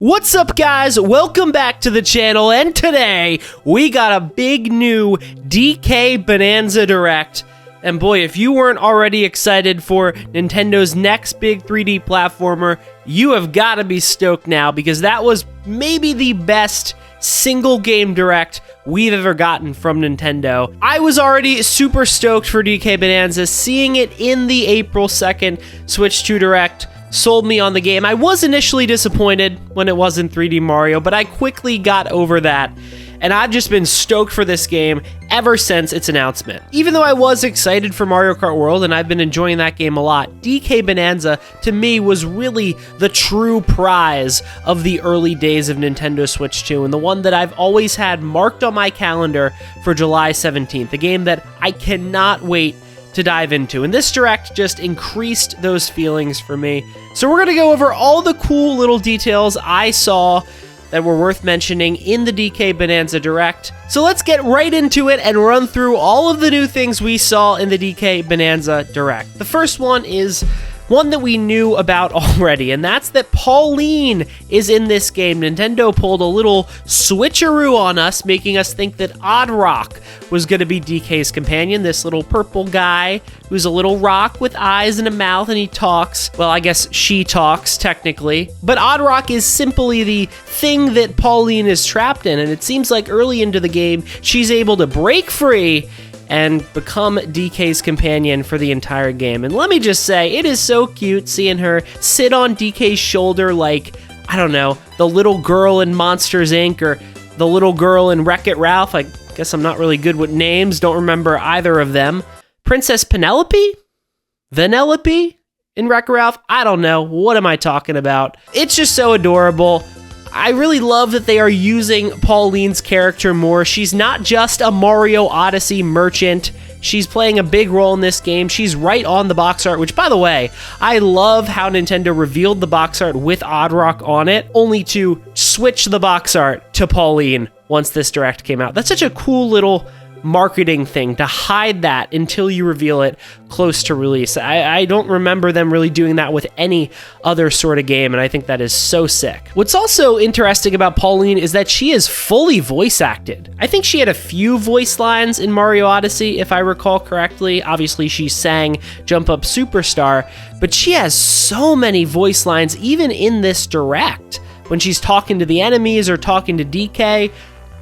What's up, guys? Welcome back to the channel, and today we got a big new DK Bananza Direct. And boy, if you weren't already excited for Nintendo's next big 3D platformer, you have got to be stoked now, because that was maybe the best single game direct we've ever gotten from Nintendo. I was already super stoked for DK Bananza. Seeing it in the April 2nd Switch 2 Direct sold me on the game. I was initially disappointed when it wasn't 3D Mario, but I quickly got over that, and I've just been stoked for this game ever since its announcement. Even though I was excited for Mario Kart World, and I've been enjoying that game a lot, DK Bananza, to me, was really the true prize of the early days of Nintendo Switch 2, and the one that I've always had marked on my calendar for July 17th, a game that I cannot wait to dive into, and this direct just increased those feelings for me. So we're gonna go over all the cool little details I saw that were worth mentioning in the DK Bananza Direct. So let's get right into it and run through all of the new things we saw in the DK Bananza Direct. The first one is one that we knew about already, and that's that Pauline is in this game. Nintendo pulled a little switcheroo on us, making us think that Odd Rock was going to be DK's companion, this little purple guy who's a little rock with eyes and a mouth, and he talks. Well, I guess she talks, technically. But Odd Rock is simply the thing that Pauline is trapped in, and it seems like early into the game, she's able to break free and become DK's companion for the entire game. And let me just say, it is so cute seeing her sit on DK's shoulder like, I don't know, the little girl in Monsters, Inc. or the little girl in Wreck-It Ralph. I guess I'm not really good with names, don't remember either of them. Princess Penelope? Vanellope in Wreck-It Ralph? I don't know. What am I talking about? It's just so adorable. I really love that they are using Pauline's character more. She's not just a Mario Odyssey merchant. She's playing a big role in this game. She's right on the box art, which, by the way, I love how Nintendo revealed the box art with Odd Rock on it, only to switch the box art to Pauline once this direct came out. That's such a cool little marketing thing, to hide that until you reveal it close to release. I don't remember them really doing that with any other sort of game, and I think that is so sick. What's also interesting about Pauline is that she is fully voice acted. I think she had a few voice lines in Mario Odyssey, if I recall correctly. Obviously, she sang Jump Up Superstar, but she has so many voice lines even in this direct. When she's talking to the enemies or talking to DK,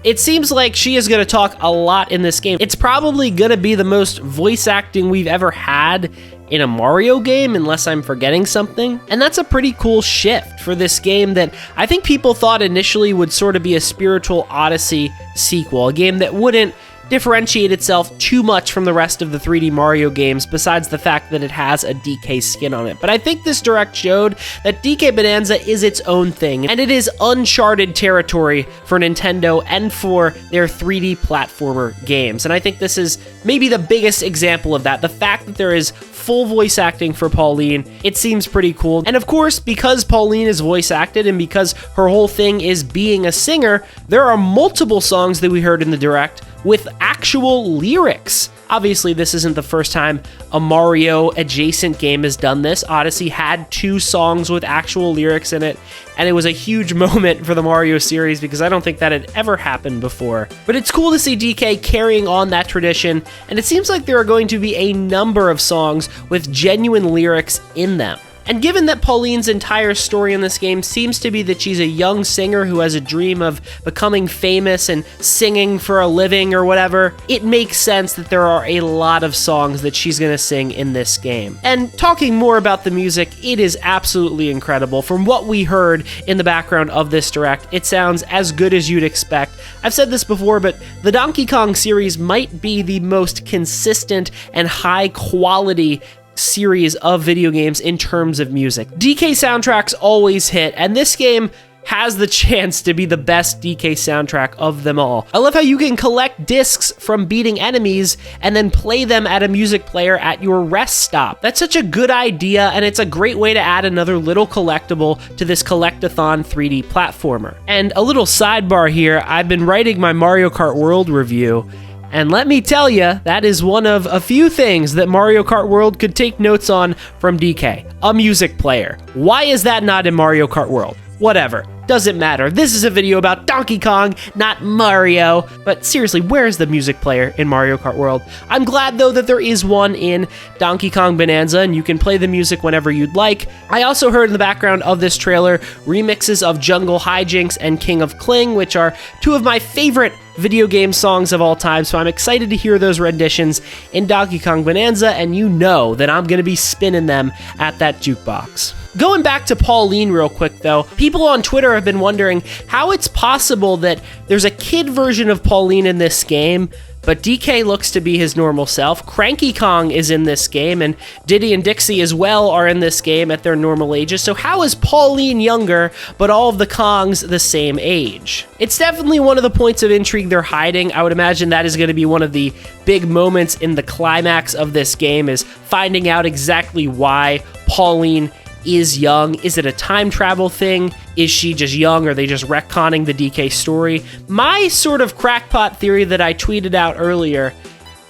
it seems like she is going to talk a lot in this game. It's probably going to be the most voice acting we've ever had in a Mario game, unless I'm forgetting something. And that's a pretty cool shift for this game that I think people thought initially would sort of be a spiritual Odyssey sequel, a game that wouldn't differentiate itself too much from the rest of the 3D Mario games, besides the fact that it has a DK skin on it. But I think this direct showed that DK Bananza is its own thing, and it is uncharted territory for Nintendo and for their 3D platformer games. And I think this is maybe the biggest example of that. The fact that there is full voice acting for Pauline, it seems pretty cool. And of course, because Pauline is voice acted and because her whole thing is being a singer, there are multiple songs that we heard in the direct with actual lyrics. Obviously, this isn't the first time a Mario adjacent game has done this. Odyssey had 2 songs with actual lyrics in it, and it was a huge moment for the Mario series because I don't think that had ever happened before. But it's cool to see DK carrying on that tradition, and it seems like there are going to be a number of songs with genuine lyrics in them. And given that Pauline's entire story in this game seems to be that she's a young singer who has a dream of becoming famous and singing for a living or whatever, it makes sense that there are a lot of songs that she's going to sing in this game. And talking more about the music, it is absolutely incredible. From what we heard in the background of this direct, it sounds as good as you'd expect. I've said this before, but the Donkey Kong series might be the most consistent and high quality series of video games in terms of music. DK soundtracks always hit, and this game has the chance to be the best DK soundtrack of them all. I love how you can collect discs from beating enemies and then play them at a music player at your rest stop. That's such a good idea, and it's a great way to add another little collectible to this collectathon 3D platformer. And a little sidebar here, I've been writing my Mario Kart World review, and let me tell you, that is one of a few things that Mario Kart World could take notes on from DK. A music player. Why is that not in Mario Kart World? Whatever. doesn't matter. This is a video about Donkey Kong, not Mario. But seriously, where's the music player in Mario Kart World? I'm glad, though, that there is one in Donkey Kong Bananza, and you can play the music whenever you'd like. I also heard in the background of this trailer remixes of Jungle Hijinks and King of Kling, which are two of my favorite video game songs of all time, so I'm excited to hear those renditions in Donkey Kong Bananza, and you know that I'm going to be spinning them at that jukebox. Going back to Pauline real quick, though, people on Twitter have been wondering how it's possible that there's a kid version of Pauline in this game, but DK looks to be his normal self. Cranky Kong is in this game, and Diddy and Dixie as well are in this game at their normal ages. So how is Pauline younger, but all of the Kongs the same age? It's definitely one of the points of intrigue they're hiding. I would imagine that is going to be one of the big moments in the climax of this game, is finding out exactly why Pauline is young. Is it a time travel thing? Is she just young? Or are they just retconning the DK story? My sort of crackpot theory that I tweeted out earlier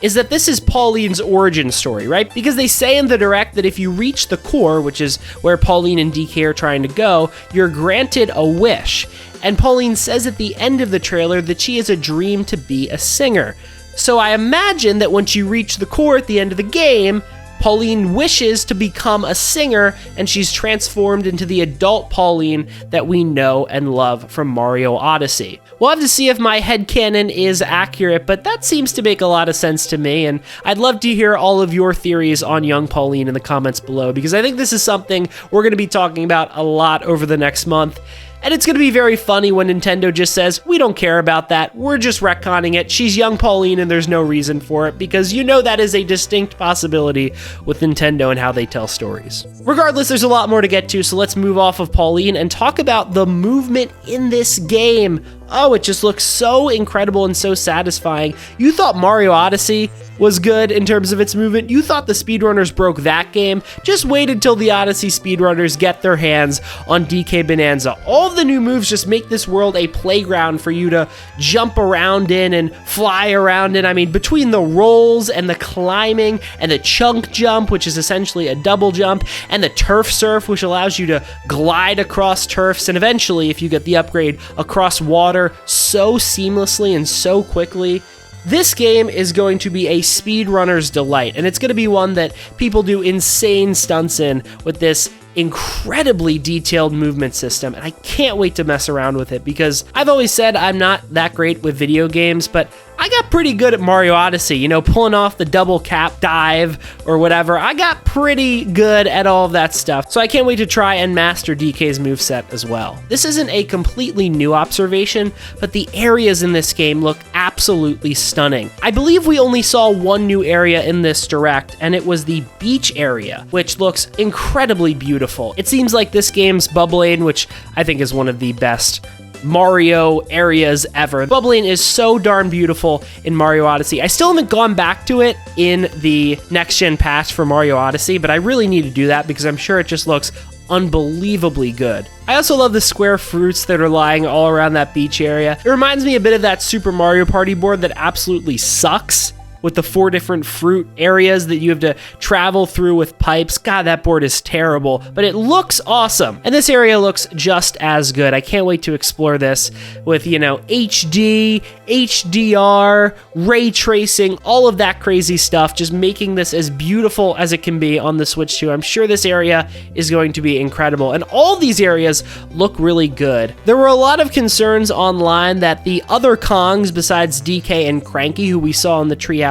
is that this is Pauline's origin story, right? Because they say in the Direct that if you reach the core, which is where Pauline and DK are trying to go, you're granted a wish. And Pauline says at the end of the trailer that she has a dream to be a singer. So I imagine that once you reach the core at the end of the game, Pauline wishes to become a singer, and she's transformed into the adult Pauline that we know and love from Mario Odyssey. We'll have to see if my headcanon is accurate, but that seems to make a lot of sense to me, and I'd love to hear all of your theories on young Pauline in the comments below, because I think this is something we're going to be talking about a lot over the next month. And it's going to be very funny when Nintendo just says, we don't care about that, we're just retconning it, she's young Pauline and there's no reason for it, because you know that is a distinct possibility with Nintendo and how they tell stories. Regardless, there's a lot more to get to, so let's move off of Pauline and talk about the movement in this game. Oh, it just looks so incredible and so satisfying. You thought Mario Odyssey was good in terms of its movement. You thought the speedrunners broke that game. Just wait until the Odyssey speedrunners get their hands on DK Bananza. All of the new moves just make this world a playground for you to jump around in and fly around in. I mean, between the rolls and the climbing and the chunk jump, which is essentially a double jump, and the turf surf, which allows you to glide across turfs, and eventually, if you get the upgrade, across water so seamlessly and so quickly. This game is going to be a speedrunner's delight, and it's going to be one that people do insane stunts in with this incredibly detailed movement system, and I can't wait to mess around with it, because I've always said I'm not that great with video games, but I got pretty good at Mario Odyssey, you know, pulling off the double cap dive or whatever. I got pretty good at all of that stuff, so I can't wait to try and master DK's moveset as well. This isn't a completely new observation, but the areas in this game look absolutely stunning. I believe we only saw one new area in this Direct, and it was the beach area, which looks incredibly beautiful. It seems like this game's bubble lane, which I think is one of the best Mario areas ever. Bubble lane is so darn beautiful in Mario Odyssey. I still haven't gone back to it in the next gen patch for Mario Odyssey, but I really need to do that because I'm sure it just looks unbelievably good. I also love the square fruits that are lying all around that beach area. It reminds me a bit of that Super Mario Party board that absolutely sucks, with the 4 different fruit areas that you have to travel through with pipes. God, that board is terrible, but it looks awesome. And this area looks just as good. I can't wait to explore this with, you know, HD, HDR, ray tracing, all of that crazy stuff, just making this as beautiful as it can be on the Switch 2. I'm sure this area is going to be incredible, and all these areas look really good. There were a lot of concerns online that the other Kongs besides DK and Cranky, who we saw in the treehouse,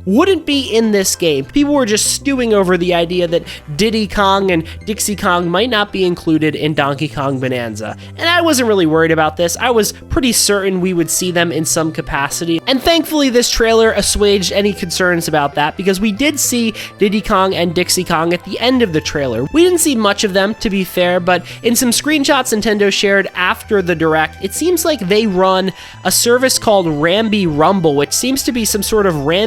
wouldn't be in this game. People were just stewing over the idea that Diddy Kong and Dixie Kong might not be included in Donkey Kong Bananza. And I wasn't really worried about this. I was pretty certain we would see them in some capacity. And thankfully this trailer assuaged any concerns about that, because we did see Diddy Kong and Dixie Kong at the end of the trailer. We didn't see much of them, to be fair, but in some screenshots Nintendo shared after the Direct, it seems like they run a service called Rambi Rumble, which seems to be some sort of Rambi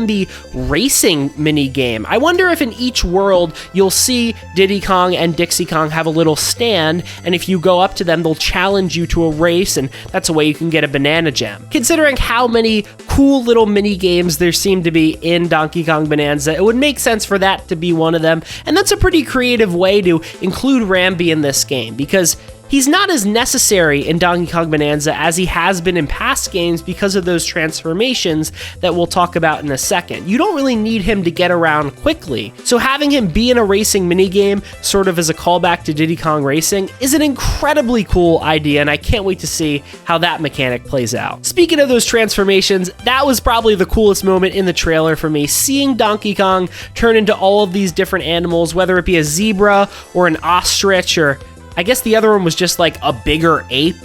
racing mini game. I wonder if in each world you'll see Diddy Kong and Dixie Kong have a little stand, and if you go up to them, they'll challenge you to a race, and that's a way you can get a banana gem. Considering how many cool little mini games there seem to be in Donkey Kong Bananza, it would make sense for that to be one of them, and that's a pretty creative way to include Rambi in this game, because He's not as necessary in Donkey Kong Bananza as he has been in past games because of those transformations that we'll talk about in a second. You don't really need him to get around quickly, so having him be in a racing minigame, sort of as a callback to Diddy Kong Racing, is an incredibly cool idea, and I can't wait to see how that mechanic plays out. Speaking of those transformations, that was probably the coolest moment in the trailer for me, seeing Donkey Kong turn into all of these different animals, whether it be a zebra or an ostrich, or I guess the other one was just like a bigger ape.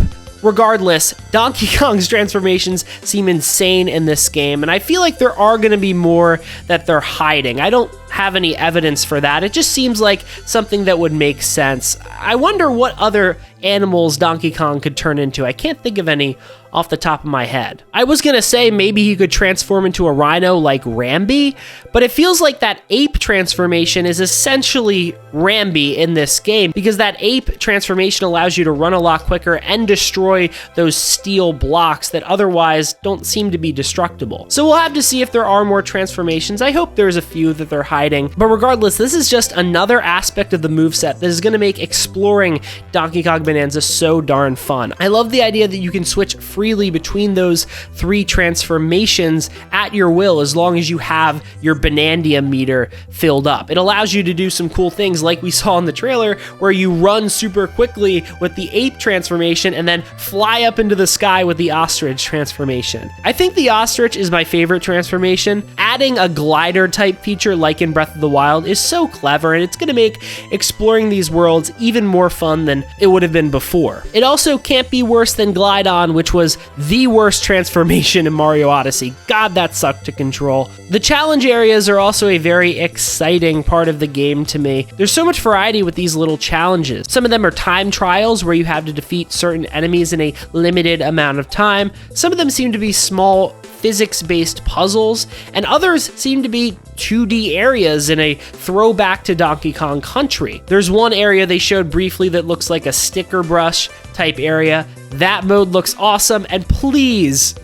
Regardless, Donkey Kong's transformations seem insane in this game, and I feel like there are going to be more that they're hiding. I don't have any evidence for that. It just seems like something that would make sense. I wonder what other animals Donkey Kong could turn into. I can't think of any off the top of my head. I was gonna say maybe he could transform into a rhino like Rambi, but it feels like that ape transformation is essentially Rambi in this game, because that ape transformation allows you to run a lot quicker and destroy those steel blocks that otherwise don't seem to be destructible. So we'll have to see if there are more transformations. I hope there's a few that they're hiding, but regardless, this is just another aspect of the moveset that is gonna make exploring Donkey Kong Bananza so darn fun. I love the idea that you can switch freely between those 3 transformations at your will as long as you have your Banandia meter filled up. It allows you to do some cool things like we saw in the trailer, where you run super quickly with the ape transformation and then fly up into the sky with the ostrich transformation. I think the ostrich is my favorite transformation. Adding a glider type feature like in Breath of the Wild is so clever, and it's going to make exploring these worlds even more fun than it would have been before. It also can't be worse than Glide-On, which was the worst transformation in Mario Odyssey. God, that sucked to control. The challenge areas are also a very exciting part of the game to me. There's so much variety with these little challenges. Some of them are time trials where you have to defeat certain enemies in a limited amount of time. Some of them seem to be small physics-based puzzles, and others seem to be 2D areas in a throwback to Donkey Kong Country. There's one area they showed briefly that looks like a sticker brush type area. That mode looks awesome, and please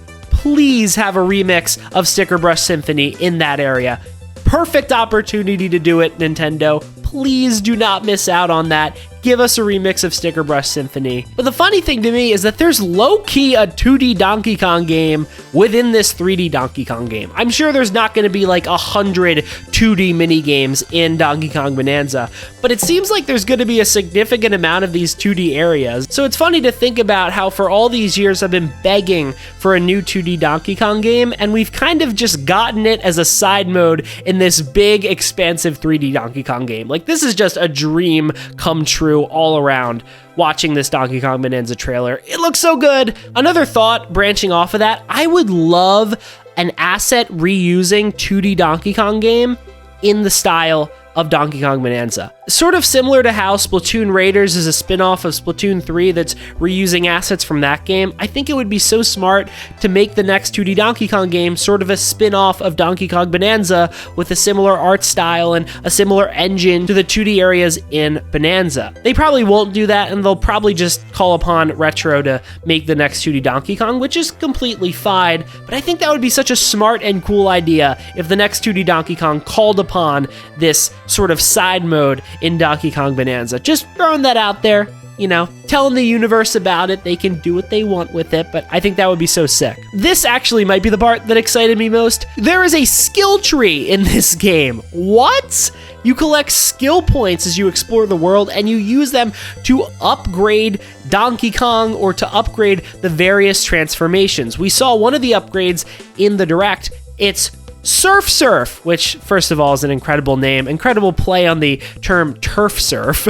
have a remix of Sticker Brush Symphony in that area. Perfect opportunity to do it, Nintendo. Please do not miss out on that. Give us a remix of Sticker Brush Symphony. But the funny thing to me is that there's low-key a 2D Donkey Kong game within this 3D Donkey Kong game. I'm sure there's not going to be like 100 2D mini games in Donkey Kong Bananza, but it seems like there's going to be a significant amount of these 2D areas. So it's funny to think about how for all these years I've been begging for a new 2D Donkey Kong game, and we've kind of just gotten it as a side mode in this big, expansive 3D Donkey Kong game. Like, this is just a dream come true all around watching this Donkey Kong Bananza trailer. It looks so good. Another thought branching off of that, I would love an asset reusing 2D Donkey Kong game in the style of Donkey Kong Bananza. Sort of similar to how Splatoon Raiders is a spin-off of Splatoon 3 that's reusing assets from that game. I think it would be so smart to make the next 2D Donkey Kong game sort of a spin-off of Donkey Kong Bananza with a similar art style and a similar engine to the 2D areas in Bananza. They probably won't do that, and they'll probably just call upon Retro to make the next 2D Donkey Kong, which is completely fine, but I think that would be such a smart and cool idea if the next 2D Donkey Kong called upon this sort of side mode in Donkey Kong Bananza. Just throwing that out there, you know, telling the universe about it. They can do what they want with it, but I think that would be so sick. This actually might be the part that excited me most. There is a skill tree in this game. What? You collect skill points as you explore the world, and you use them to upgrade Donkey Kong or to upgrade the various transformations. We saw one of the upgrades in the Direct. It's Surf, which first of all is an incredible name, incredible play on the term turf surf.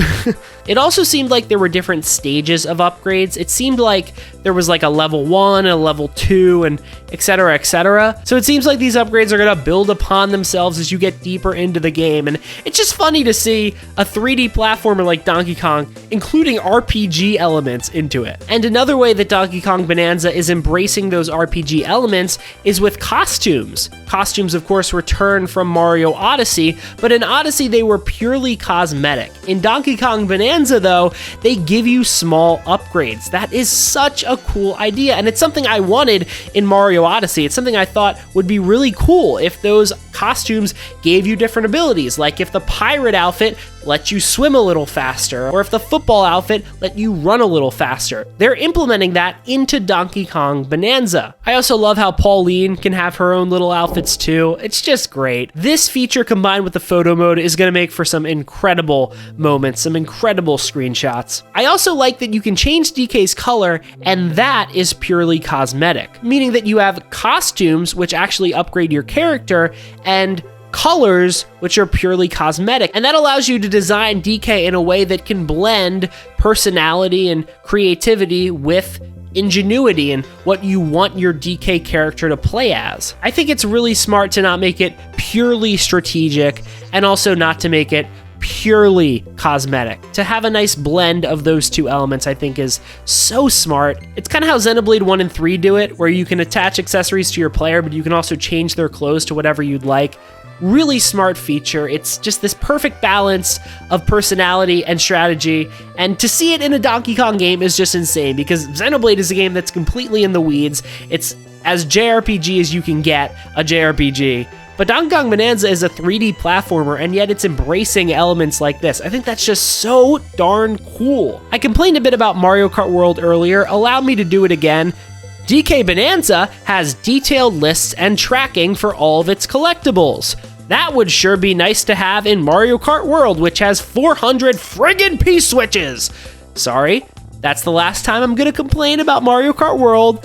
It also seemed like there were different stages of upgrades. It seemed like there was like a level 1, a level 2, and etc, etc. So it seems like these upgrades are gonna build upon themselves as you get deeper into the game, and it's just funny to see a 3D platformer like Donkey Kong including RPG elements into it. And another way that Donkey Kong Bananza is embracing those RPG elements is with costumes. Costumes, of course, return from Mario Odyssey, but in Odyssey they were purely cosmetic. In Donkey Kong Bananza, though, they give you small upgrades. That is such a cool idea, and it's something I wanted in Mario Odyssey. It's something I thought would be really cool if those costumes gave you different abilities, like if the pirate outfit let you swim a little faster, or if the football outfit let you run a little faster. They're implementing that into Donkey Kong Bananza. I also love how Pauline can have her own little outfits too. It's just great. This feature combined with the photo mode is going to make for some incredible moments, some incredible screenshots. I also like that you can change DK's color, and that is purely cosmetic, meaning that you have costumes which actually upgrade your character and colors which are purely cosmetic, and that allows you to design DK in a way that can blend personality and creativity with ingenuity and what you want your DK character to play as. I think it's really smart to not make it purely strategic and also not to make it purely cosmetic. To have a nice blend of those two elements, I think, is so smart. It's kind of how Xenoblade 1 and 3 do it, where you can attach accessories to your player, but you can also change their clothes to whatever you'd like. Really smart feature. It's just this perfect balance of personality and strategy, and to see it in a Donkey Kong game is just insane, because Xenoblade is a game that's completely in the weeds. It's as JRPG as you can get a JRPG. But Donkey Kong Bananza is a 3D platformer, and yet it's embracing elements like this. I think that's just so darn cool. I complained a bit about Mario Kart World earlier. Allow me to do it again. DK Bananza has detailed lists and tracking for all of its collectibles. That would sure be nice to have in Mario Kart World, which has 400 friggin' P-switches. Sorry, that's the last time I'm gonna complain about Mario Kart World.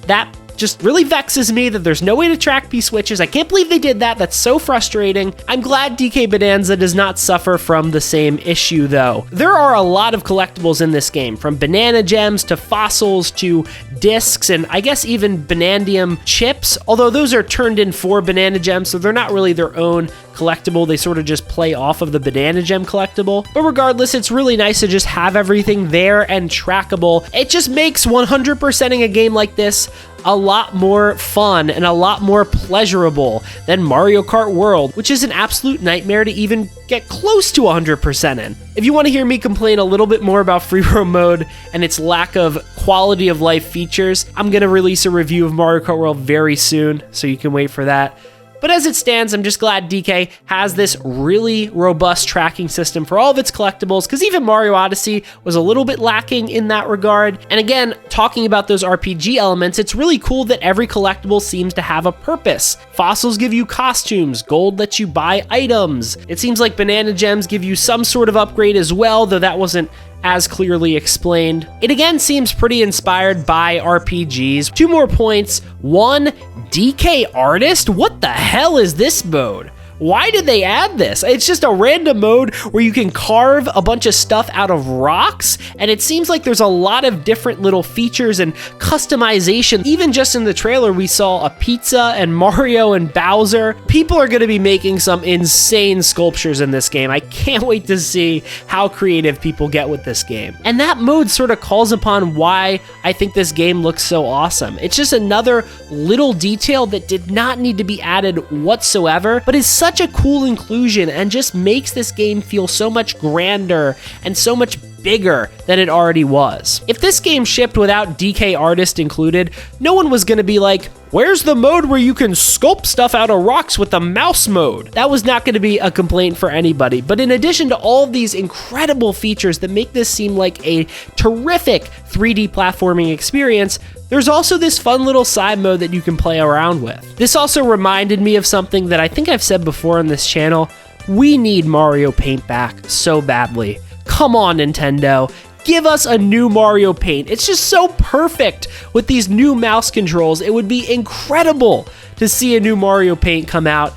That just really vexes me that there's no way to track P-switches. I can't believe they did that. That's so frustrating. I'm glad DK Bananza does not suffer from the same issue, though. There are a lot of collectibles in this game, from banana gems to fossils to discs, and I guess even Banandium chips, although those are turned in for banana gems, so they're not really their own collectible. They sort of just play off of the banana gem collectible. But regardless, it's really nice to just have everything there and trackable. It just makes 100%ing a game like this a lot more fun and a lot more pleasurable than Mario Kart World, which is an absolute nightmare to even get close to 100% in. If you want to hear me complain a little bit more about free roam mode and its lack of quality of life features, I'm going to release a review of Mario Kart World very soon, so you can wait for that. But as it stands, I'm just glad DK has this really robust tracking system for all of its collectibles, because even Mario Odyssey was a little bit lacking in that regard. And again, talking about those RPG elements, it's really cool that every collectible seems to have a purpose. Fossils give you costumes, gold lets you buy items. It seems like banana gems give you some sort of upgrade as well, though that wasn't as clearly explained. It again seems pretty inspired by RPGs. 2 more points. 1, DK Artist? What the hell is this mode? Why did they add this? It's just a random mode where you can carve a bunch of stuff out of rocks, and it seems like there's a lot of different little features and customization. Even just in the trailer, we saw a pizza and Mario and Bowser. People are going to be making some insane sculptures in this game. I can't wait to see how creative people get with this game. And that mode sort of calls upon why I think this game looks so awesome. It's just another little detail that did not need to be added whatsoever, but is such a cool inclusion and just makes this game feel so much grander and so much bigger than it already was. If this game shipped without DK Artist included, no one was going to be like, where's the mode where you can sculpt stuff out of rocks with the mouse mode? That was not going to be a complaint for anybody. But in addition to all of these incredible features that make this seem like a terrific 3D platforming experience, there's also this fun little side mode that you can play around with. This also reminded me of something that I think I've said before on this channel. We need Mario Paint back so badly. Come on, Nintendo. Give us a new Mario Paint. It's just so perfect with these new mouse controls. It would be incredible to see a new Mario Paint come out.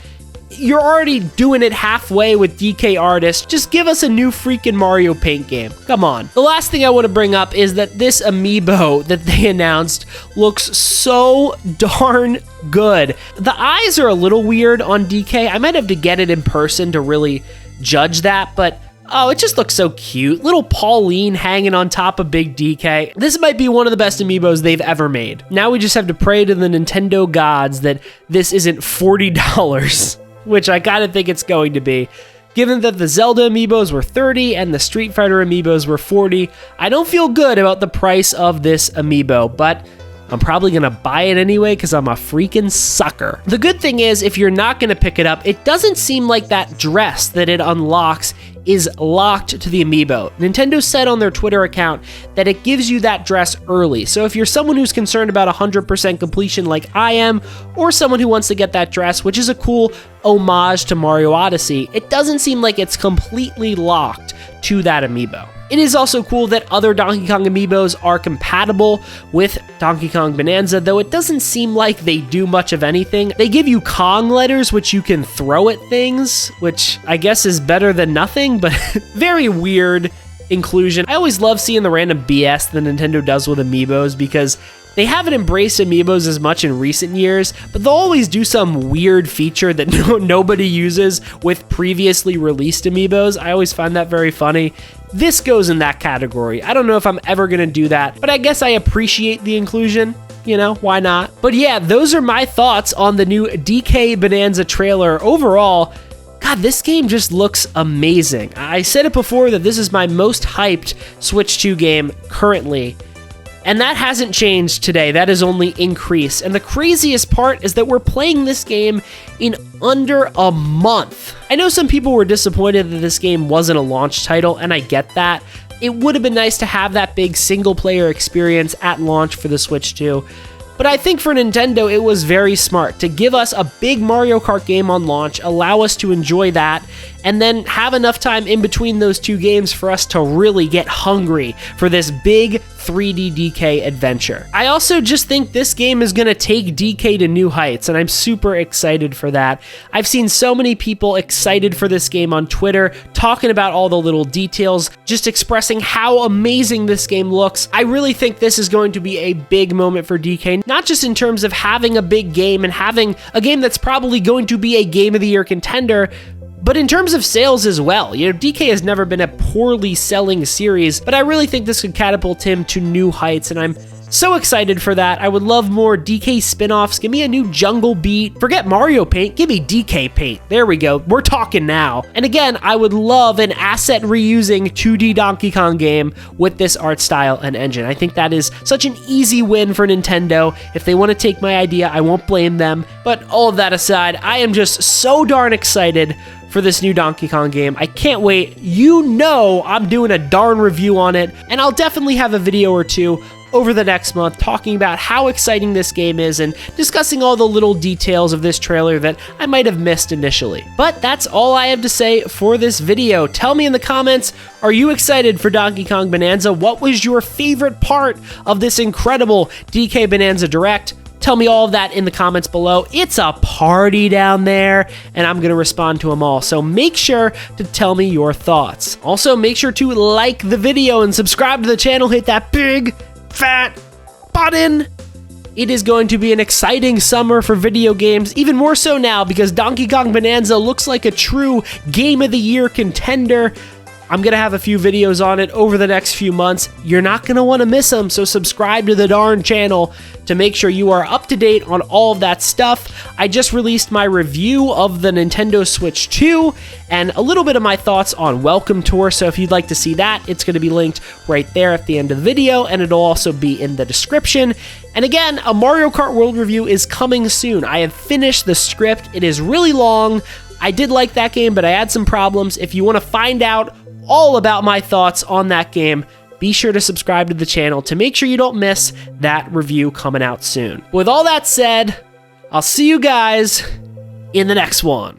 You're already doing it halfway with DK Artist. Just give us a new freaking Mario Paint game. Come on. The last thing I want to bring up is that this amiibo that they announced looks so darn good. The eyes are a little weird on DK. I might have to get it in person to really judge that, but oh, it just looks so cute. Little Pauline hanging on top of Big DK. This might be one of the best amiibos they've ever made. Now we just have to pray to the Nintendo gods that this isn't $40, which I kind of think it's going to be. Given that the Zelda amiibos were $30 and the Street Fighter amiibos were $40, I don't feel good about the price of this amiibo, but I'm probably gonna buy it anyway because I'm a freaking sucker. The good thing is, if you're not gonna pick it up, it doesn't seem like that dress that it unlocks is locked to the amiibo. Nintendo said on their Twitter account that it gives you that dress early. So if you're someone who's concerned about 100% completion like I am, or someone who wants to get that dress, which is a cool homage to Mario Odyssey, it doesn't seem like it's completely locked to that amiibo. It is also cool that other Donkey Kong amiibos are compatible with Donkey Kong Bananza, though it doesn't seem like they do much of anything. They give you Kong letters, which you can throw at things, which I guess is better than nothing, but very weird inclusion. I always love seeing the random BS that Nintendo does with amiibos because they haven't embraced amiibos as much in recent years, but they'll always do some weird feature that nobody uses with previously released amiibos. I always find that very funny. This goes in that category. I don't know if I'm ever gonna do that, but I guess I appreciate the inclusion. You know, why not? But yeah, those are my thoughts on the new DK Bananza trailer. Overall, God, this game just looks amazing. I said it before that this is my most hyped Switch 2 game currently, and that hasn't changed today. That has only increased. And the craziest part is that we're playing this game in under a month. I know some people were disappointed that this game wasn't a launch title, and I get that. It would have been nice to have that big single-player experience at launch for the Switch 2. But I think for Nintendo, it was very smart to give us a big Mario Kart game on launch, allow us to enjoy that, and then have enough time in between those two games for us to really get hungry for this big 3D DK adventure. I also just think this game is going to take DK to new heights, and I'm super excited for that. I've seen so many people excited for this game on Twitter, talking about all the little details, just expressing how amazing this game looks. I really think this is going to be a big moment for DK, not just in terms of having a big game and having a game that's probably going to be a Game of the Year contender, but in terms of sales as well. You know, DK has never been a poorly selling series, but I really think this could catapult him to new heights, and I'm so excited for that. I would love more DK spin-offs. Give me a new Jungle Beat. Forget Mario Paint, give me DK Paint. There we go, we're talking now. And again, I would love an asset reusing 2D Donkey Kong game with this art style and engine. I think that is such an easy win for Nintendo. If they want to take my idea, I won't blame them. But all of that aside, I am just so darn excited for this new Donkey Kong game. I can't wait. You know I'm doing a darn review on it, and I'll definitely have a video or two over the next month talking about how exciting this game is and discussing all the little details of this trailer that I might have missed initially. But that's all I have to say for this video. Tell me in the comments, are you excited for Donkey Kong Bananza? What was your favorite part of this incredible DK Bananza Direct? Tell me all of that in the comments below. It's a party down there, and I'm gonna respond to them all. So make sure to tell me your thoughts. Also, make sure to like the video and subscribe to the channel. Hit that big, fat button. It is going to be an exciting summer for video games, even more so now because Donkey Kong Bananza looks like a true Game of the Year contender. I'm going to have a few videos on it over the next few months. You're not going to want to miss them, so subscribe to the darn channel to make sure you are up to date on all of that stuff. I just released my review of the Nintendo Switch 2 and a little bit of my thoughts on Welcome Tour, so if you'd like to see that, it's going to be linked right there at the end of the video, and it'll also be in the description. And again, a Mario Kart World review is coming soon. I have finished the script. It is really long. I did like that game, but I had some problems. If you want to find out all about my thoughts on that game, be sure to subscribe to the channel to make sure you don't miss that review coming out soon. With all that said, I'll see you guys in the next one.